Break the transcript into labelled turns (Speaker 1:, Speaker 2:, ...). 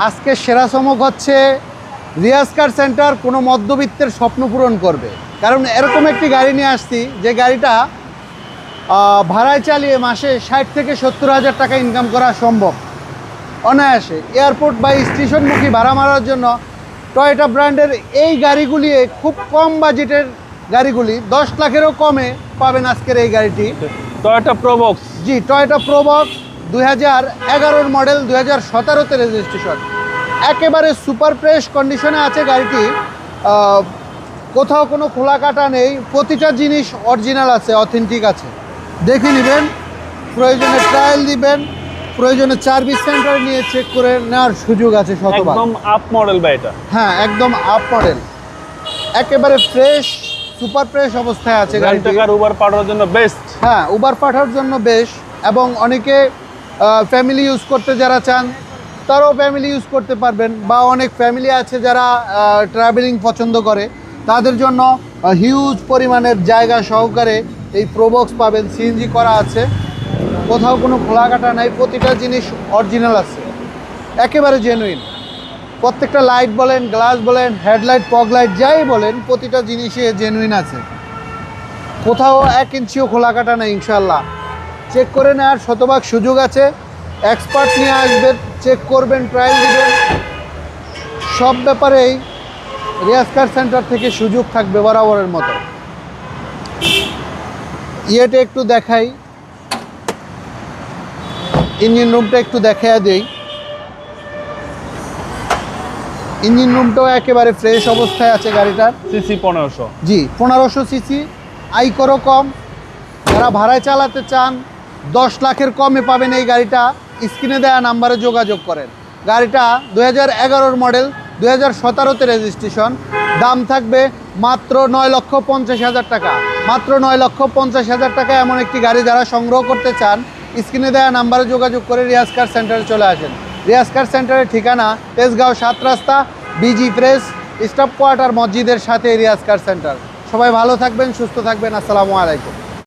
Speaker 1: আজকে সেরা চমক হচ্ছে রিয়াজ কার সেন্টার কোনো মধ্যবিত্তের স্বপ্ন পূরণ করবে। কারণ এরকম একটি গাড়ি নিয়ে আসছি যে গাড়িটা ভাড়ায় চালিয়ে মাসে 60 থেকে 70 হাজার টাকা ইনকাম করা সম্ভব অনায়াসে। এয়ারপোর্ট বা স্টেশনমুখী ভাড়া মারার জন্য টয়োটা ব্র্যান্ডের এই গাড়িগুলি খুব কম বাজেটের গাড়িগুলি 10 লাখেরও কমে পাবেন আজকের এই গাড়িটি।
Speaker 2: Toyota Probox.
Speaker 1: জি, টয়োটা প্রোবক্স 2011 মডেল, 2017তে রেজিস্ট্রেশন। একেবারে সুপার ফ্রেশ কন্ডিশনে আছে গাড়িটি। কোথাও কোনো খোলা কাটা নেই, প্রতিটা জিনিস অরিজিনাল আছে, অথেন্টিক আছে। দেখে নেবেন, প্রয়োজনে ট্রায়াল দিবেন, প্রয়োজনে সার্ভিস সেন্টারে নিয়ে চেক করে নেওয়ার সুযোগ আছে শতভাগ।
Speaker 2: একদম আপ মডেল বা এটা?
Speaker 1: হ্যাঁ, একদম আপ মডেল, একেবারে ফ্রেশ সুপার ফ্রেশ অবস্থায় আছে গাড়িটি।
Speaker 2: উবার পাঠানোর জন্য বেস্ট।
Speaker 1: হ্যাঁ, উবার পাঠানোর জন্য বেশ। এবং অনেকে ফ্যামিলি ইউজ করতে যারা চান তারাও ফ্যামিলি ইউজ করতে পারবেন, বা অনেক ফ্যামিলি আছে যারা ট্রাভেলিং পছন্দ করে তাদের জন্য হিউজ পরিমাণের জায়গা সহকারে এই প্রোবক্স পাবেন। সিএনজি করা আছে, কোথাও কোনো খোলা কাটা নাই, প্রতিটা জিনিস অরিজিনাল আছে, একেবারে জেনুইন। প্রত্যেকটা লাইট বলেন, গ্লাস বলেন, হেডলাইট, ফগ লাইট যাই বলেন, প্রতিটা জিনিসে জেনুইন আছে, কোথাও 1 ইঞ্চিও খোলা কাটা নাই। ইনশাল্লাহ চেক করে নেওয়ার শতভাগ সুযোগ আছে। এক্সপার্ট নিয়ে আসবেন, চেক করবেন, ট্রায়াল দিবেন, সব ব্যাপারেই রিয়াজ কার সেন্টার থেকে সুযোগ থাকবে বরাবরের মতো। ইয়েটা একটু দেখাই, ইঞ্জিন রুমটা একটু দেখাইয়া দেই। ইঞ্জিন রুমটাও একেবারে ফ্রেশ অবস্থায় আছে গাড়িটার।
Speaker 2: সিসি 1500।
Speaker 1: জি, 1500 সিসি, আইকরও কম। যারা ভাড়ায় চালাতে চান 10 লাখের কমে পাবেন এই গাড়িটা। স্ক্রিনে দেওয়া নাম্বারে যোগাযোগ করেন। গাড়িটা 2011 মডেল, 2017তে রেজিস্ট্রেশন। দাম থাকবে মাত্র 9,50,000 টাকা। মাত্র 9,50,000 টাকা এমন একটি গাড়ি যারা সংগ্রহ করতে চান, স্ক্রিনে দেওয়া নাম্বারে যোগাযোগ করে রিয়াজ কার সেন্টারে চলে আসেন। রিয়াজ কার সেন্টারের ঠিকানা তেজগাঁও 7 রাস্তা, বিজি প্রেস, স্টাফ কোয়ার্টার মসজিদের সাথে রিয়াজ কার সেন্টার। সবাই ভালো থাকবেন, সুস্থ থাকবেন। আসসালামু আলাইকুম।